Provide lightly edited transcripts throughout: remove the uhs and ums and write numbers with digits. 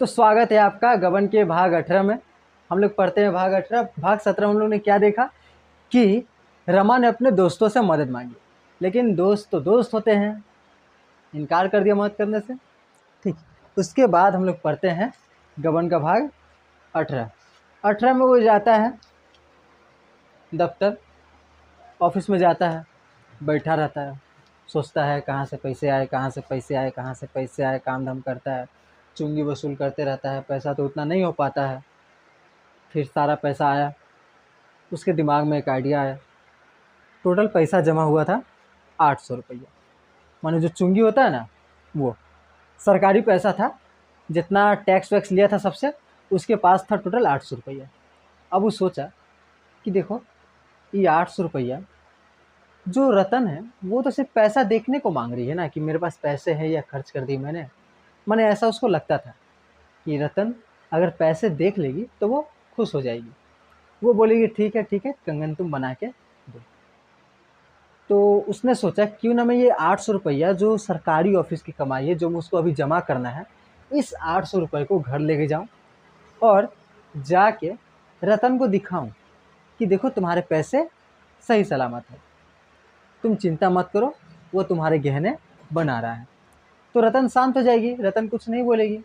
तो स्वागत है आपका गबन के भाग 18 में। हम लोग पढ़ते हैं भाग 18। भाग 17 हम लोग ने क्या देखा कि रमा ने अपने दोस्तों से मदद मांगी, लेकिन दोस्त तो दोस्त होते हैं, इनकार कर दिया मदद करने से। ठीक, उसके बाद हम लोग पढ़ते हैं गबन का भाग 18। 18 में वो जाता है दफ्तर, ऑफिस में जाता है, बैठा रहता है, सोचता है कहाँ से पैसे आए, कहाँ से पैसे आए, कहाँ से पैसे आए, काम धाम करता है, चुंगी वसूल करते रहता है। पैसा तो उतना नहीं हो पाता है। फिर सारा पैसा आया, उसके दिमाग में एक आइडिया आया। टोटल पैसा जमा हुआ था 800 रुपया। मानो जो चुंगी होता है ना, वो सरकारी पैसा था, जितना टैक्स वैक्स लिया था सबसे, उसके पास था टोटल 800 रुपया। अब वो सोचा कि देखो ये 800 रुपया जो रतन है वो तो सिर्फ पैसा देखने को मांग रही है ना, कि मेरे पास पैसे हैं या खर्च कर दिए मैंने ऐसा उसको लगता था कि रतन अगर पैसे देख लेगी तो वो खुश हो जाएगी, वो बोलेगी ठीक है कंगन तुम बना के दो। तो उसने सोचा क्यों ना मैं ये 800 रुपया जो सरकारी ऑफिस की कमाई है, जो मुझको अभी जमा करना है, इस 800 रुपये को घर लेके जाऊं और जाके रतन को दिखाऊं कि देखो तुम्हारे पैसे सही सलामत है, तुम चिंता मत करो, वो तुम्हारे गहने बना रहा है। तो रतन शांत हो जाएगी, रतन कुछ नहीं बोलेगी।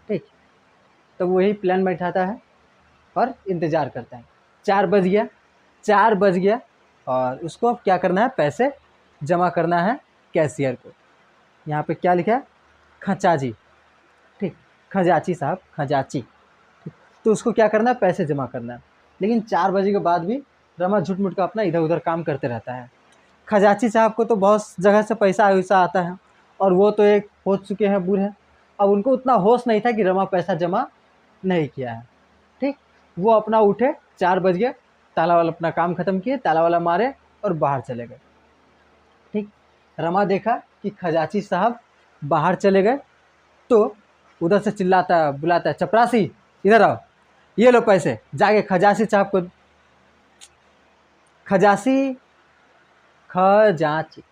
ठीक, तो वही प्लान बैठाता है और इंतज़ार करता है। 4 बज गया और उसको अब क्या करना है, पैसे जमा करना है कैशियर को। यहाँ पे क्या लिखा है, खचाजी। ठीक, खजाची साहब, खजाची। ठीक, तो उसको क्या करना है, पैसे जमा करना है। लेकिन 4 बजे के बाद भी रमा झूठ मूठ का अपना इधर उधर काम करते रहता है। खजाची साहब को तो बहुत जगह से पैसा वैसा आता है, और वो तो एक हो चुके हैं बूढ़े। अब उनको उतना होश नहीं था कि रमा पैसा जमा नहीं किया है। ठीक, वो अपना उठे, 4 बज गए, ताला वाला अपना काम ख़त्म किए, ताला वाला मारे और बाहर चले गए। ठीक, रमा देखा कि खजाची साहब बाहर चले गए, तो उधर से चिल्लाता बुलाता है, चपरासी इधर आओ, ये लो पैसे। जाके खजाची साहब को, खजाची, खजाची,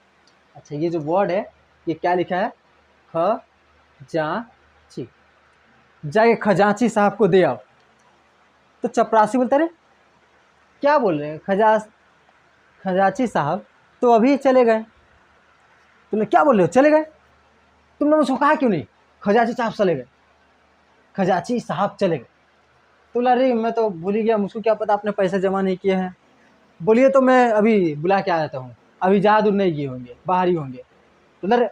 अच्छा ये जो वर्ड है ये क्या लिखा है, खजाची, जाके खजाची साहब को दे आओ। तो चपरासी बोलता रहे क्या बोल रहे हैं, खजाची साहब तो अभी चले गए। तुमने क्या बोल रहे हो, चले गए? तुमने मुझको कहा क्यों नहीं, खजाची साहब चले गए, खजाची साहब चले गए। तो बोला अरे मैं तो भूल ही गया, मुझको क्या पता आपने पैसे जमा नहीं किए हैं। बोलिए तो मैं अभी बुला के आ जाता हूँ, अभी ज़्यादा दूर नहीं गए होंगे, बाहर ही होंगे। तो अरे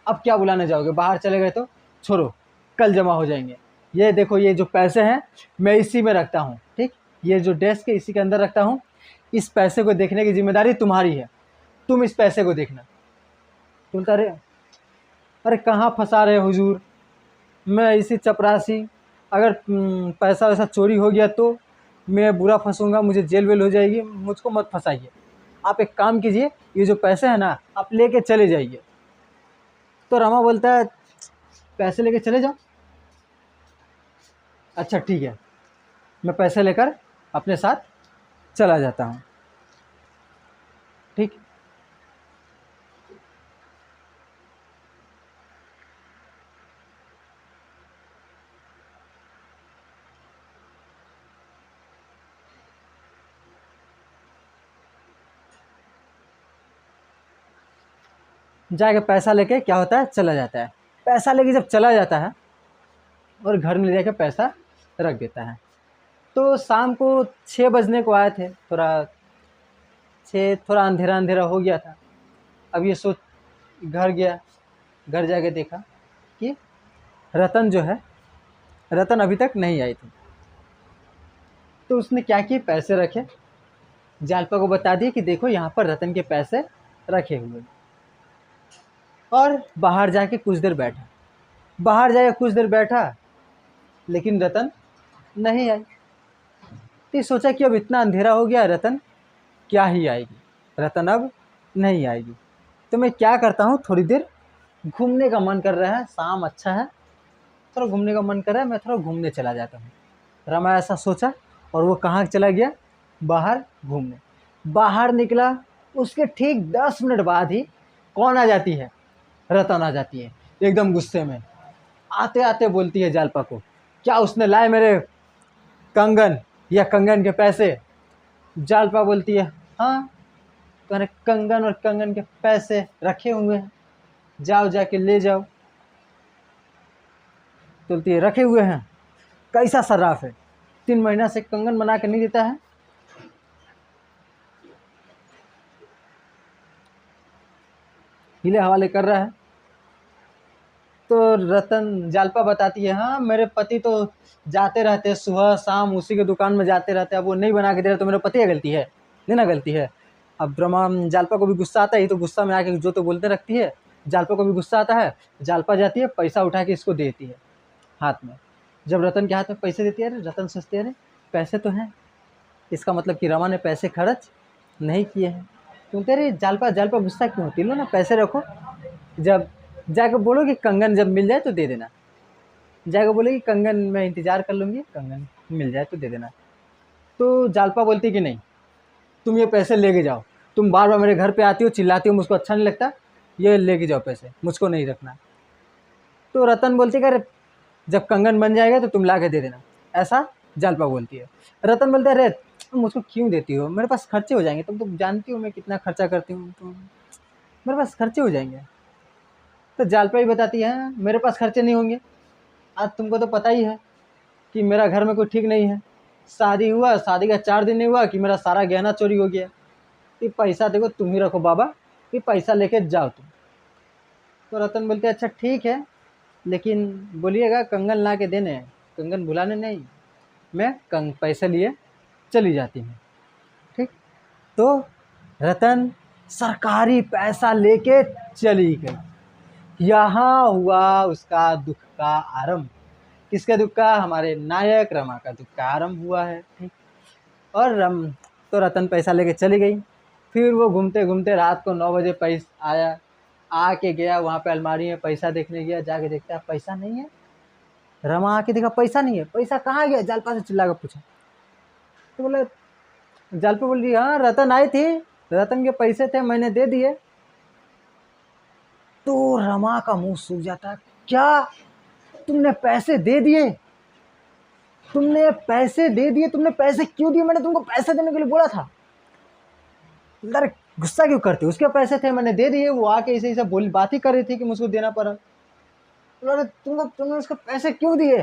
अब क्या बुलाने जाओगे, बाहर चले गए तो छोड़ो, कल जमा हो जाएंगे। ये देखो ये जो पैसे हैं मैं इसी में रखता हूँ। ठीक, ये जो डेस्क है इसी के अंदर रखता हूँ, इस पैसे को देखने की जिम्मेदारी तुम्हारी है, तुम इस पैसे को देखना। बोलता अरे कहाँ फंसा रहे हुजूर, मैं इसी चपरासी, अगर पैसा वैसा चोरी हो गया तो मैं बुरा फंसूंगा, मुझे जेल वेल हो जाएगी, मुझको मत फंसाइए। आप एक काम कीजिए, ये जो पैसे हैं ना आप लेके चले जाइए। तो रमा बोलता है पैसे लेके चले जाओ, अच्छा ठीक है, मैं पैसे लेकर अपने साथ चला जाता हूँ। ठीक, जाके पैसा लेके क्या होता है, चला जाता है। पैसा लेके जब चला जाता है और घर में ले जाके पैसा रख देता है, तो शाम को 6 बजने को आए थे, थोड़ा अंधेरा अंधेरा हो गया था। अब ये सोच घर गया, घर जाके देखा कि रतन जो है, रतन अभी तक नहीं आई थी। तो उसने क्या किया, पैसे रखे, जालपा को बता दिया कि देखो यहाँ पर रतन के पैसे रखे हुए, और बाहर जाके कुछ देर बैठा। बाहर जाके कुछ देर बैठा लेकिन रतन नहीं आई। तो सोचा कि अब इतना अंधेरा हो गया, रतन क्या ही आएगी, रतन अब नहीं आएगी, तो मैं क्या करता हूँ, थोड़ी देर घूमने का मन कर रहा है, शाम अच्छा है, थोड़ा घूमने का मन कर रहा है, मैं थोड़ा घूमने चला जाता हूँ। रमा ऐसा सोचा और वो कहाँ चला गया, बाहर घूमने। बाहर निकला, उसके ठीक 10 मिनट बाद ही कौन आ जाती है, रतन आ जाती है एकदम गुस्से में। आते आते बोलती है जालपा को, क्या उसने लाए मेरे कंगन या कंगन के पैसे? जालपा बोलती है, हाँ तुम्हारे कंगन और कंगन के पैसे रखे हुए हैं, जाओ जाके ले जाओ। बोलती है रखे हुए हैं? कैसा सर्राफ है, 3 महीना से कंगन बना के नहीं देता है। हिले हवाले कर रहा है। तो रतन जालपा बताती है, हाँ मेरे पति तो जाते रहते हैं सुबह शाम उसी के दुकान में जाते रहते हैं, अब वो नहीं बना के दे रहे तो मेरे पति की गलती है, नहीं ना गलती है। अब रमा जालपा को भी गुस्सा आता है, तो गुस्सा में आके जो तो बोलते रखती है। जालपा को भी गुस्सा आता है, जालपा जाती है पैसा उठा के इसको देती है हाथ में। जब रतन के हाथ में पैसे देती है, रतन सोचते हैं अरे पैसे तो हैं, इसका मतलब कि रमा ने पैसे खर्च नहीं किए हैं। तुम कह रहे जालपा जालपा गुस्सा क्यों होती, लो ना पैसे रखो, जब जाकर बोलो कि कंगन जब मिल जाए तो दे देना, जाकर बोले कि कंगन मैं इंतज़ार कर लूँगी, कंगन मिल जाए तो दे देना। तो जालपा बोलती कि नहीं, तुम ये पैसे लेके जाओ, तुम बार बार मेरे घर पे आती हो चिल्लाती हो, मुझको अच्छा नहीं लगता, ये लेके जाओ पैसे, मुझको नहीं रखना। तो रतन बोलती कि अरे जब कंगन बन जाएगा तो तुम ला के दे देना, ऐसा जालपा बोलती है। रतन बोलता है अरे तुम मुझको क्यों देती हो, मेरे पास खर्चे हो जाएंगे, तुम जानती हो मैं कितना खर्चा करती हूँ, तो मेरे पास खर्चे हो जाएंगे। तो जालपा ही बताती है मेरे पास खर्चे नहीं होंगे, आज तुमको तो पता ही है कि मेरा घर में कोई ठीक नहीं है, शादी हुआ, शादी का 4 दिन नहीं हुआ कि मेरा सारा गहना चोरी हो गया, ये पैसा देखो तुम ही रखो बाबा, ये पैसा लेके जाओ तुम। तो रतन बोलते अच्छा ठीक है, लेकिन बोलिएगा कंगन ला के देने, कंगन भुलाने नहीं, मैं पैसे लिए चली जाती हूँ, ठीक। तो रतन सरकारी पैसा लेके चली गई। यहाँ हुआ उसका दुख का आरंभ। किसके दुख का? हमारे नायक रमा का दुख का आरंभ हुआ है, ठीक। और तो रतन पैसा लेके चली गई। फिर वो घूमते घूमते रात को 9 बजे पैसा आया, आके गया वहाँ पे अलमारी में पैसा देखने गया, जाके देखता है पैसा नहीं है। रमा आके देखा पैसा नहीं है, पैसा कहाँ गया? जालपा से चिल्ला कर पूछा, तो बोले जालपा बोल रही हाँ रतन आई थी, रतन के पैसे थे मैंने दे दिए। तो रमा का मुंह सूख जाता, क्या तुमने पैसे दे दिए? तुमने पैसे दे दिए? तुमने पैसे क्यों दिए? मैंने तुमको पैसे देने के लिए बोला था। अरे गुस्सा क्यों करती, उसके पैसे थे मैंने दे दिए, वो आके ऐसे ऐसे बोली बात ही कर रही थी कि मुझको देना पड़ा। अरे तुमने उसको पैसे क्यों दिए?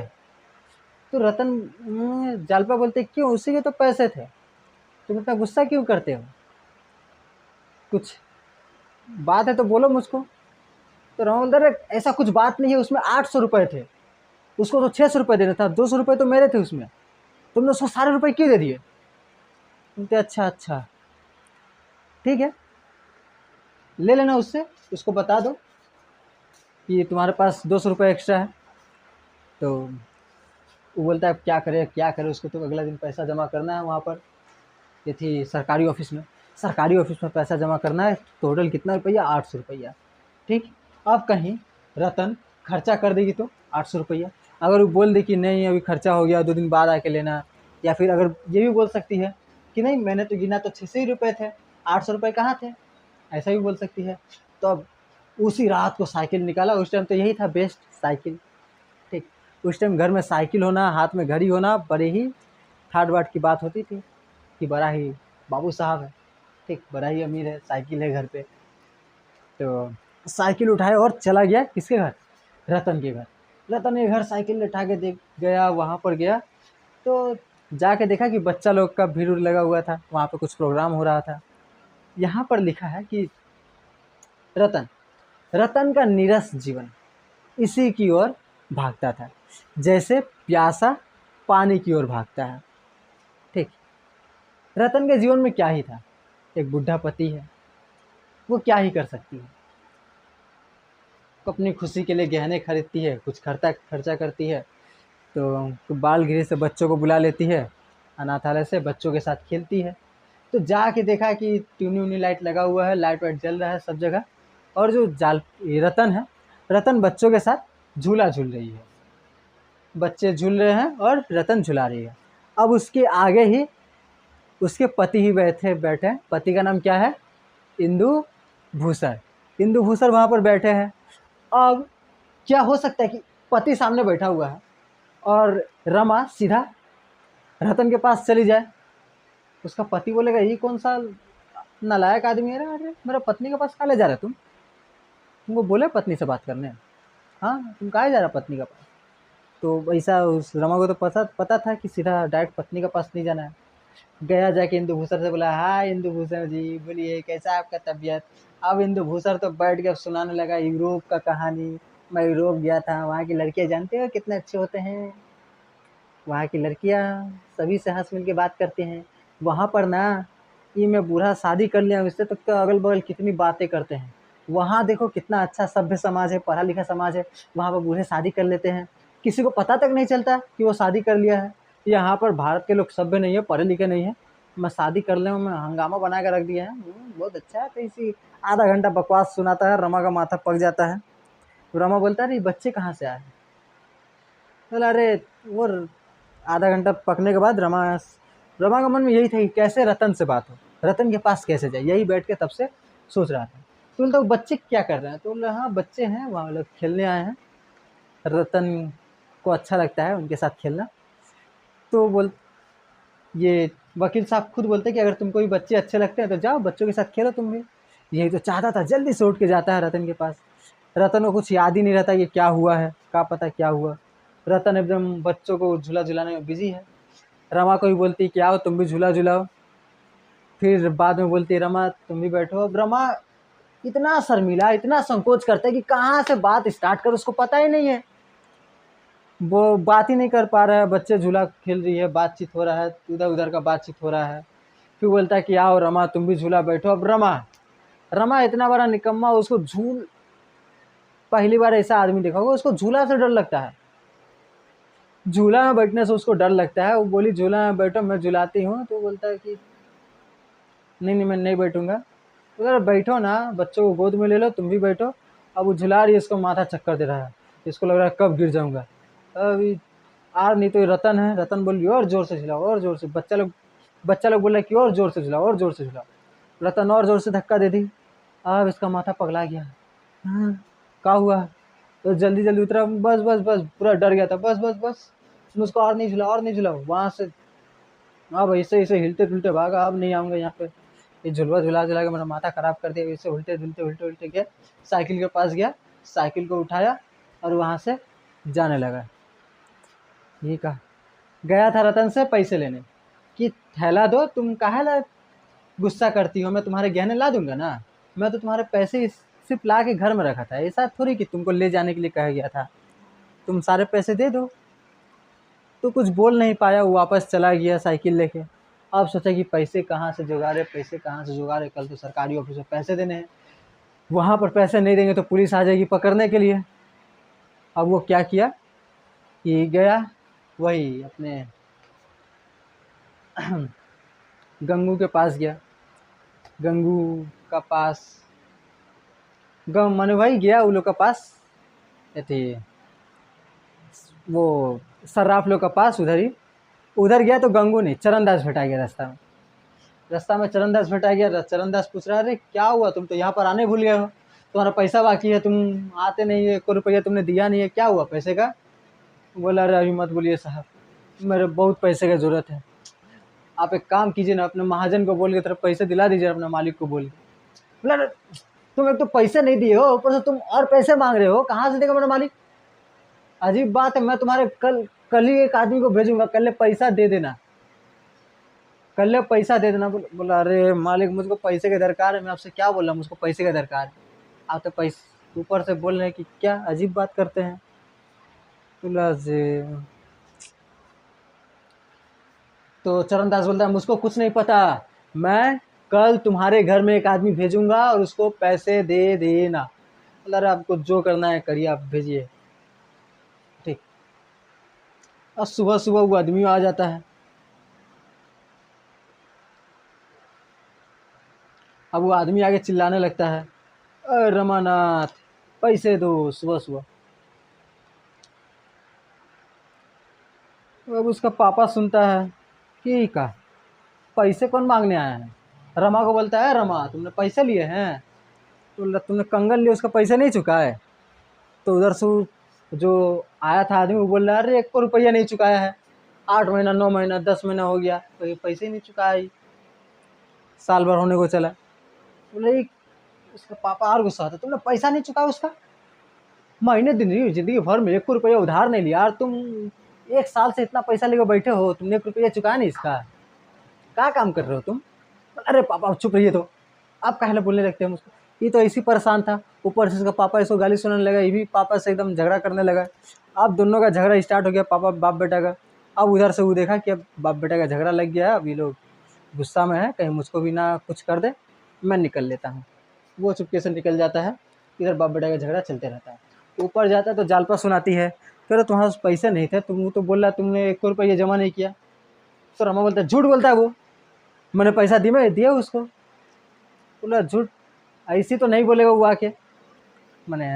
तो रतन जालपा बोलते क्यों, उसी के तो पैसे थे, तुम इतना गुस्सा क्यों करते हो, कुछ बात है तो बोलो मुझको। तो रमा ऐसा कुछ बात नहीं है, उसमें 800 रुपये थे, उसको तो 600 रुपये देना था, 200 रुपये तो मेरे थे उसमें, तुमने उसको सारे रुपये क्यों दे दिए? बोलते अच्छा अच्छा ठीक है, ले लेना उससे, उसको बता दो कि तुम्हारे पास 200 रुपये एक्स्ट्रा है। तो वो बोलता है क्या करे क्या करे, उसको तो अगला दिन पैसा जमा करना है वहाँ पर, ये थी सरकारी ऑफिस में, सरकारी ऑफिस में पैसा जमा करना है, टोटल कितना रुपया? 800 रुपया, ठीक। अब कहीं रतन खर्चा कर देगी तो 800 रुपया, अगर वो बोल दे कि नहीं अभी खर्चा हो गया 2 दिन बाद आके लेना, या फिर अगर ये भी बोल सकती है कि नहीं मैंने तो गिना तो 600 ही रुपये थे, 800 रुपये कहाँ थे, ऐसा भी बोल सकती है। तो अब उसी रात को साइकिल निकाला, उस टाइम तो यही था बेस्ट, साइकिल, ठीक। उस टाइम घर में साइकिल होना, हाथ में घड़ी होना बड़े ही ठाट बाट की बात होती थी कि बड़ा ही बाबू साहब है, ठीक, बड़ा ही अमीर है, साइकिल है घर पे। तो साइकिल उठाए और चला गया किसके घर? रतन के घर। रतन के घर साइकिल उठा के देख गया, वहाँ पर गया तो जाके देखा कि बच्चा लोग का भीड़ लगा हुआ था, वहाँ पे कुछ प्रोग्राम हो रहा था। यहाँ पर लिखा है कि रतन रतन का नीरस जीवन इसी की ओर भागता था, जैसे प्यासा पानी की ओर भागता है, ठीक। रतन के जीवन में क्या ही था, एक बुढ़ा पति है, वो क्या ही कर सकती है, वो अपनी खुशी के लिए गहने खरीदती है, कुछ खर्चा करती है, तो बाल गृह से बच्चों को बुला लेती है, अनाथालय से बच्चों के साथ खेलती है। तो जाके देखा कि ट्यूनी उनी लाइट लगा हुआ है, लाइट वाइट जल रहा है सब जगह, और जो रतन है, रतन बच्चों के साथ झूला झूल रही है, बच्चे झूल रहे हैं और रतन झुला रही है। अब उसके आगे ही उसके पति ही बैठे, पति का नाम क्या है? इंदु भूसर। इंदु भूसर वहाँ पर बैठे हैं। अब क्या हो सकता है कि पति सामने बैठा हुआ है और रमा सीधा रतन के पास चली जाए, उसका पति बोलेगा ये कौन सा नालायक आदमी है रे, अरे मेरा पत्नी के पास कहाँ ले जा रहे तुमको बोले पत्नी से बात करने, हाँ तुम कहाँ जा रहा पत्नी के पास। तो ऐसा उस रमा को तो पता पता था कि सीधा डायरेक्ट पत्नी के पास नहीं जाना है। गया जाके इंदु भूसर से बोला, हाय इंदु भूसर जी बोलिए कैसा है आपका तबीयत। अब इंदु भूसर तो बैठ के सुनाने लगा यूरोप का कहानी। मैं यूरोप गया था, वहाँ की लड़कियाँ जानते हो कितने अच्छे होते हैं, वहाँ की लड़कियाँ सभी से हंस मिल के बात करती हैं। वहाँ पर ना ये मैं बूढ़ा शादी कर लिया उससे तो अगल बगल कितनी बातें करते हैं। वहाँ देखो कितना अच्छा सभ्य समाज है, पढ़ा लिखा समाज है, वहाँ पर बूढ़े शादी कर लेते हैं, किसी को पता तक नहीं चलता कि वो शादी कर लिया है। यहाँ पर भारत के लोग सभ्य नहीं है, पढ़े लिखे नहीं है, मैं शादी कर ले मैं हंगामा बना के रख दिया है। बहुत अच्छा है। तो इसी आधा घंटा बकवास सुनाता है, रमा का माथा पक जाता है। तो रमा बोलता है अरे बच्चे कहाँ से आए। बोला अरे वो आधा घंटा पकने के बाद रमा का मन में यही था कि कैसे रतन से बात हो, रतन के पास कैसे जाए, यही बैठ के तब से सोच रहा था। तो बोलता बच्चे क्या कर रहे हैं, तो बोला हाँ बच्चे हैं, वहाँ लोग खेलने आए हैं, रतन को अच्छा लगता है उनके साथ खेलना। तो ये वकील साहब खुद बोलते कि अगर तुमको भी बच्चे अच्छे लगते हैं तो जाओ बच्चों के साथ खेलो तुम भी। यही तो चाहता था, जल्दी से उठ के जाता है रतन के पास। रतन को कुछ याद ही नहीं रहता कि क्या हुआ है, क्या पता क्या हुआ। रतन एकदम बच्चों को झूला झुलाने में बिजी है। रमा को भी बोलती कि आओ तुम भी झूला झुलाओ। फिर बाद में बोलती रमा तुम भी बैठो। अब रमा इतना शर्मीला, इतना संकोच करता है कि कहाँ से बात स्टार्ट कर उसको पता ही नहीं है, वो बात ही नहीं कर पा रहा है। बच्चे झूला खेल रही है, बातचीत हो रहा है, इधर उधर का बातचीत हो रहा है। फिर बोलता है कि आओ रमा तुम भी झूला बैठो। अब रमा इतना बड़ा निकम्मा, उसको पहली बार ऐसा आदमी देखा होगा, उसको झूला से डर लगता है, झूला में बैठने से उसको डर लगता है। वो बोली झूला में बैठो मैं झुलाती हूँ, तो बोलता है कि नहीं नहीं मैं नहीं बैठूंगा। अगर बैठो ना, बच्चों को गोद में ले लो, तुम भी बैठो। अब वो झुला रही है, इसको माथा चक्कर दे रहा है, इसको लग रहा है कब गिर जाऊंगा। अभी नहीं तो रतन है, रतन बोल रही और जोर से झुलाओ और जोर से। बच्चा लोग बोल रहे कि और जोर से झुलाओ और जोर से झुलाओ। रतन और जोर से धक्का दे दी। अब इसका माथा पगला गया, हाँ क्या हुआ। तो जल्दी जल्दी उतरा, बस बस बस पूरा डर गया था, बस बस बस मुझको और नहीं झुलाओ और नहीं झुलाओ। वहाँ से अब ऐसे ऐसे हिलते डुलते भागा, अब नहीं आऊँगा यहाँ पे, ये झुलवा झुला झुला के मेरा माथा ख़राब कर दिया। ऐसे उल्टे डुलते उल्टे उल्टे गया, साइकिल के पास गया, साइकिल को उठाया और वहाँ से जाने लगा। ये कहा गया था रतन से पैसे लेने कि थैला दो, तुम काहे ला गुस्सा करती हो, मैं तुम्हारे गहने ला दूंगा ना, मैं तो तुम्हारे पैसे सिर्फ ला के घर में रखा था, ऐसा थोड़ी कि तुमको ले जाने के लिए कहा गया था, तुम सारे पैसे दे दो। तो कुछ बोल नहीं पाया, वो वापस चला गया साइकिल लेके। अब सोचा कि पैसे कहाँ से जुगाड़े, पैसे कहाँ से जुगाड़े, कल तो सरकारी ऑफिस में पैसे देने हैं, वहाँ पर पैसे नहीं देंगे तो पुलिस आ जाएगी पकड़ने के लिए। अब वो क्या किया कि गया वही अपने गंगू के पास गया, गंगू का पास माने भाई गया उन लोग के पास, थे वो सर्राफ लोग का पास, उधर गया तो गंगू नहीं, चरणदास भेटा गया रास्ता में चरणदास भेटा गया। चरणदास पूछ रहा अरे क्या हुआ, तुम तो यहाँ पर आने भूल गए हो, तुम्हारा पैसा बाकी है, तुम आते नहीं है, 1 रुपया तुमने दिया नहीं है, क्या हुआ पैसे का। बोला अरे अभी मत बोलिए साहब, मेरे बहुत पैसे की ज़रूरत है, आप एक काम कीजिए ना, अपने महाजन को बोल के तरफ पैसे दिला दीजिए, अपने मालिक को बोल के। बोला तुम एक तो पैसे नहीं दिए हो, ऊपर से तुम और पैसे मांग रहे हो, कहाँ से देगा मेरा मालिक, अजीब बात है। मैं तुम्हारे कल ही एक आदमी को भेजूंगा, कल पैसा दे देना, कल पैसा दे देना। बोला अरे मालिक मुझको पैसे का दरकार है, मैं आपसे क्या बोल रहा हूँ, मुझको पैसे का दरकार है, आप तो पैसे ऊपर से बोल रहे हैं कि क्या अजीब बात करते हैं। बोला तो चरणदास बोलता है मुझको कुछ नहीं पता, मैं कल तुम्हारे घर में एक आदमी भेजूंगा और उसको पैसे दे देना। बोला अरे आपको जो करना है करिए, आप भेजिए, ठीक। और सुबह सुबह वो आदमी आ जाता है। अब वो आदमी आगे चिल्लाने लगता है अरे रमानाथ पैसे दो, सुबह सुबह। अब उसका पापा सुनता है कि का पैसे कौन मांगने आया है। रमा को बोलता है रमा तुमने पैसे लिए हैं, तो तुमने कंगन लिए उसका पैसे नहीं चुका है। तो उधर से जो आया था आदमी वो बोल रहा है अरे 1 को रुपया नहीं चुकाया है, 8 महीना 9 महीना 10 महीना हो गया तो ये पैसे ही नहीं चुकाया, ही साल भर होने को चला। बोले उसका पापा और गुस्सा आता, तुमने पैसा नहीं चुकाया उसका, महीने दिन जिंदगी भर में 1 को रुपया उधार नहीं लिया यार, तुम 1 साल से इतना पैसा लेकर बैठे हो, तुमने 1 रुपया चुकाया नहीं इसका, क्या काम कर रहे हो तुम। अरे पापा चुप रहिए, तो आप काहे बोलने लगते हैं मुझको। ये तो ऐसी परेशान था, ऊपर से इसका पापा इसको गाली सुनाने लगा, ये भी पापा से एकदम झगड़ा करने लगा। अब दोनों का झगड़ा स्टार्ट हो गया, पापा बाप बेटा का। अब उधर से वो देखा कि अब बाप बेटा का झगड़ा लग गया है, अब ये लोग गुस्सा में है, कहीं मुझको भी ना कुछ कर दे, मैं निकल लेता हूँ। वो चुपके से निकल जाता है, इधर बाप बेटा का झगड़ा चलते रहता है। ऊपर जाता है तो जालपा सुनाती है, कह रहे तुम्हारे पास पैसे नहीं थे, तुम तो बोल रहा तुमने 1 रुपया जमा नहीं किया। तो रमा बोलता है झूठ बोलता है वो, मैंने पैसा दिया उसको। बोला झूठ ऐसी तो नहीं बोलेगा वो आके, मैंने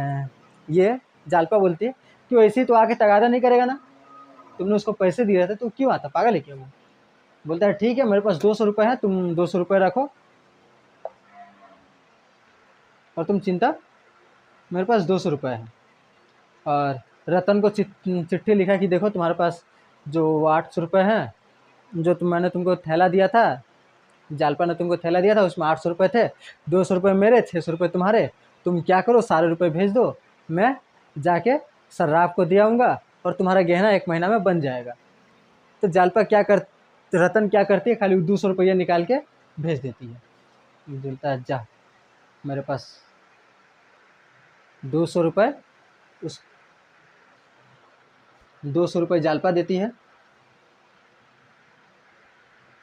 ये जालपा बोलती है कि वो ऐसी तो आके तगादा नहीं करेगा ना, तुमने उसको पैसे दिए थे तो क्यों आता, पागल है क्या वो। बोलता है ठीक है मेरे पास 200 रुपये है, तुम 200 रुपये रखो और तुम चिंता, मेरे पास 200 रुपये है। और रतन को चिट्ठी लिखा कि देखो तुम्हारे पास जो 800 रुपये हैं, जो मैंने तुमको थैला दिया था, जालपा ने तुमको थैला दिया था, उसमें 800 रुपये थे, 200 रुपये मेरे, 600 रुपये तुम्हारे, तुम क्या करो सारे रुपये भेज दो, मैं जाके सर्राफ को दे आऊँगा और तुम्हारा गहना 1 महीना में बन जाएगा। तो जालपा रतन क्या करती है, खाली 200 रुपया निकाल के भेज देती है। बोलता है जा, मेरे पास 200 रुपये, उस 200 रुपये जालपा देती है,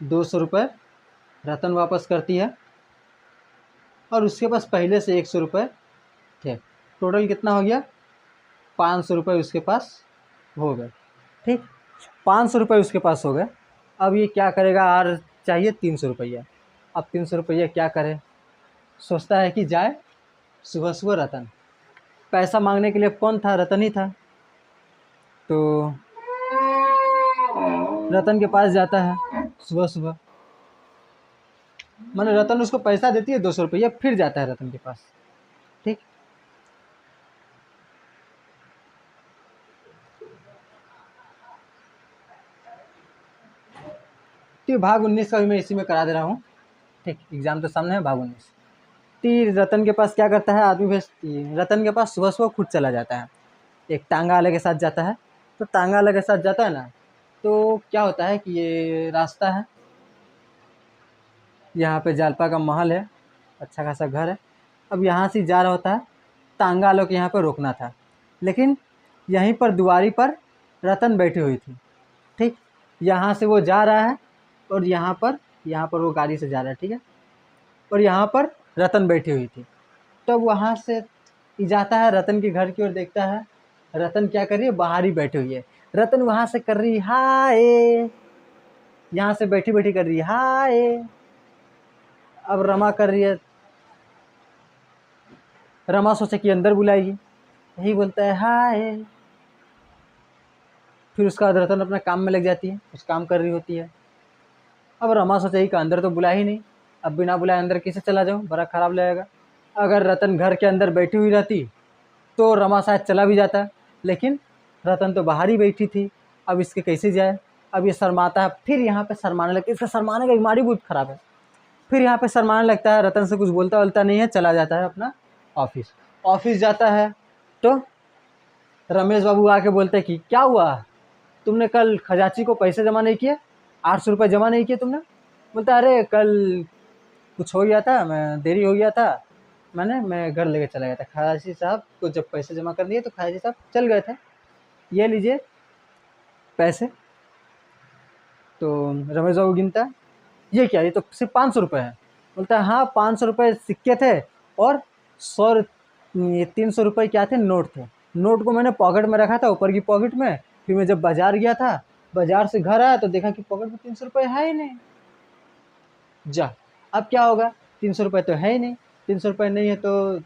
200 रुपये रतन वापस करती है, और उसके पास पहले से 100 रुपये थे। टोटल कितना हो गया, 500 रुपये उसके पास हो गए। ठीक, 500 रुपये उसके पास हो गए। अब ये क्या करेगा, और चाहिए 300 रुपया। अब 300 रुपया क्या करे, सोचता है कि जाए सुबह सुबह रतन, पैसा मांगने के लिए कौन था, रतन ही था। तो रतन के पास जाता है सुबह सुबह, मैंने रतन उसको पैसा देती है 200 रुपया, फिर जाता है रतन के पास। ठीक, तो भाग 19 का भी मैं इसी में करा दे रहा हूँ। ठीक, एग्जाम तो सामने है, भाग 19। तीर रतन के पास क्या करता है, आदमी भेजती, रतन के पास सुबह सुबह खुद चला जाता है, एक टांगा वाले के साथ जाता है। तो टांगा वाले के साथ जाता है ना, तो क्या होता है कि ये रास्ता है, यहाँ पे जालपा का महल है, अच्छा खासा घर है। अब यहाँ से जा रहा होता है, टांगा वालों को यहाँ पर रोकना था, लेकिन यहीं पर दुआरी पर रतन बैठी हुई थी। ठीक, यहाँ से वो जा रहा है और यहाँ पर वो गाड़ी से जा रहा है, ठीक है, और यहाँ पर रतन बैठी हुई थी। तो वहाँ से जाता है रतन के घर की ओर, देखता है रतन क्या कर रही है, बाहर ही बैठी हुई है। रतन वहाँ से कर रही हाय, यहाँ से बैठी बैठी कर रही है हाय। अब रमा कर रही है, रमा सोचे कि अंदर बुलाएगी, यही बोलता है हाय। फिर उसका बाद रतन अपना काम में लग जाती है, कुछ काम कर रही होती है। अब रमा सोचे कि अंदर तो बुला ही नहीं, अब बिना बुलाए अंदर कैसे चला जाऊँ, बड़ा ख़राब लगेगा। अगर रतन घर के अंदर बैठी हुई रहती तो रमा शायद चला भी जाता, लेकिन रतन तो बाहर ही बैठी थी, अब इसके कैसे जाए। अब ये शर्माता है, फिर यहाँ पे शर्माने लगता है, इसका शर्माने का बीमारी बहुत ख़राब है। फिर यहाँ पे शर्माने लगता है, रतन से कुछ बोलता वोलता नहीं है, चला जाता है अपना ऑफिस जाता है। तो रमेश बाबू आके बोलते हैं कि क्या हुआ, तुमने कल खजाची को पैसे जमा नहीं किए, 800 रुपये जमा नहीं किए तुमने। बोलता है अरे कल कुछ हो गया था, मैं देरी हो गया था, मैं घर लेके चला गया था, खजाची साहब को जब पैसे जमा कर दिए तो खजाची साहब चल गए थे, ये लीजिए पैसे। तो रमेश बाबू गिनता है, ये क्या, ये तो सिर्फ 500 रुपये है। बोलता है हाँ 500 रुपये सिक्के थे, और 300 रुपये क्या थे, नोट थे। नोट को मैंने पॉकेट में रखा था, ऊपर की पॉकेट में। फिर मैं जब बाज़ार गया था, बाज़ार से घर आया तो देखा कि पॉकेट में 300 रुपये है ही नहीं। जा, अब क्या होगा, 300 रुपये तो है ही नहीं, 300 रुपये नहीं है तो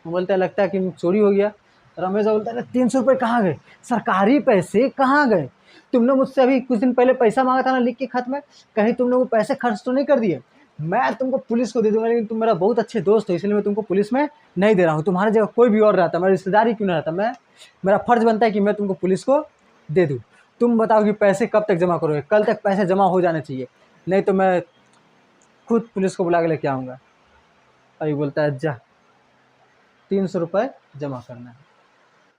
बोलता है लगता है कि चोरी हो गया। रमेश बोलता है 300 रुपये कहाँ गए, सरकारी पैसे कहाँ गए, तुमने मुझसे अभी कुछ दिन पहले पैसा मांगा था ना लिख के खत में, कहीं तुमने वो पैसे खर्च तो नहीं कर दिए। मैं तुमको पुलिस को दे दूंगा, लेकिन तुम मेरा बहुत अच्छे दोस्त हो, इसलिए मैं तुमको पुलिस में नहीं दे रहा हूँ। तुम्हारी जगह कोई भी और रहता, मेरा रिश्तेदार ही क्यों ना रहता, मैं मेरा फर्ज बनता है कि मैं तुमको पुलिस को दे दूँ। तुम बताओ कि पैसे कब तक जमा करोगे? कल तक पैसे जमा हो जाने चाहिए, नहीं तो मैं खुद पुलिस को बुला के लेके आऊँगा। अभी बोलता है जा 300 रुपये जमा करना है।